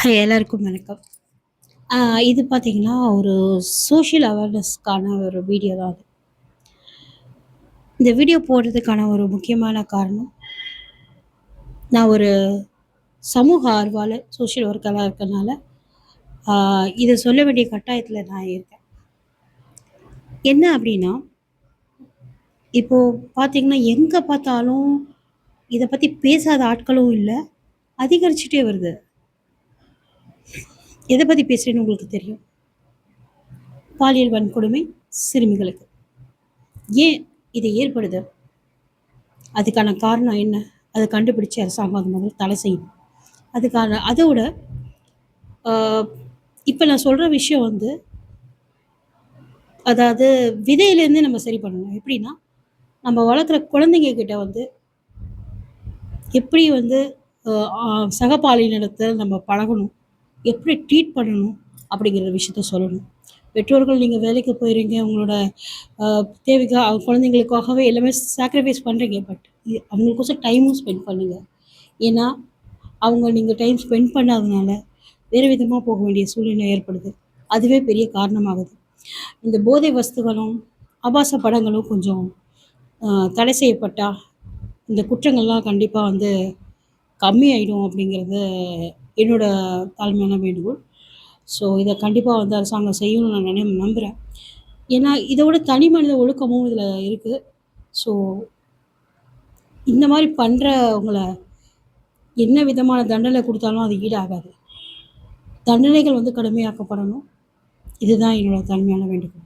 எல்லாருக்கும் வணக்கம். ஆ இது பார்த்தீங்கன்னா, ஒரு சோஷியல் அவேர்னஸ்க்கான ஒரு வீடியோ தான் அது. இந்த வீடியோ போடுறதுக்கான ஒரு முக்கியமான காரணம், நான் ஒரு சமூக ஆர்வலர், சோஷியல் ஒர்க்கரா இருக்கனால, ஆ இத சொல்ல வேண்டிய கட்டாயத்தில நான் இருக்கேன். என்ன அப்டின்னா, இப்போ பார்த்தீங்கன்னா, எங்க பார்த்தாலும் இத பத்தி பேசாத ஆட்களும் இல்ல, அதிகரிச்சுட்டே வருது. எத பத்தி பேசுறேன்னு உங்களுக்கு தெரியும். பாலியல் வன்கொடுமை சிறுமிகளுக்கு. ஏன் இது ஏற்படுது? அதுக்கான காரணம் என்ன? அத கண்டுபிடிச்சு அரசாங்கம் அது முதல்ல தடை செய்யணும். அதுக்கான அதோட அ இப்ப நான் சொல்ற விஷயம் வந்து, அதாவது விதையிலேருந்து நம்ம சரி பண்ணணும். எப்படின்னா, நம்ம வளர்க்குற குழந்தைங்க கிட்ட வந்து எப்படி வந்து அ ஆ சக பாலினத்த நம்ம பழகணும், எப்படி ட்ரீட் பண்ணணும் அப்படிங்கிற விஷயத்த சொல்லணும். பெற்றோர்கள் நீங்க வேலைக்கு போயிறீங்க, உங்களோட அ குழந்தைங்களுக்காகவே எல்லாமே சாக்ரிஃபைஸ் பண்றீங்க. பட் அவங்களுக்கோசரம் டைமும் ஸ்பெண்ட் பண்ணுங்க. ஏன்னா, அவங்க நீங்க டைம் ஸ்பெண்ட் பண்ணாதனால, வேறு விதமா போக வேண்டிய சூழ்நிலை ஏற்படுது. அதுவே பெரிய காரணமாகுது. இந்த போதை வஸ்துகளும், ஆபாச படங்களும் கொஞ்சம் அ தடை செய்யப்பட்டா, இந்த குற்றங்கள்லாம் கண்டிப்பா வந்து கம்மியாயிடும் அப்படிங்கிறது என்னோட தாழ்மையான வேண்டுகோள். ஸோ, இத கண்டிப்பா வந்து அரசாங்கம் செய்யும்னு நான் நம்புறேன். ஏன்னா, இதோட தனி மனித ஒழுக்கமும் இதில இருக்கு. ஸோ, இந்த மாரி பண்றவங்கள என்ன விதமான தண்டனை குடுத்தாலும் அது ஈடாகாது. தண்டனைகள் வந்து கடுமையாக்கப்படணும். இதுதான் என்னோட தாழ்மையான வேண்டுகோள்.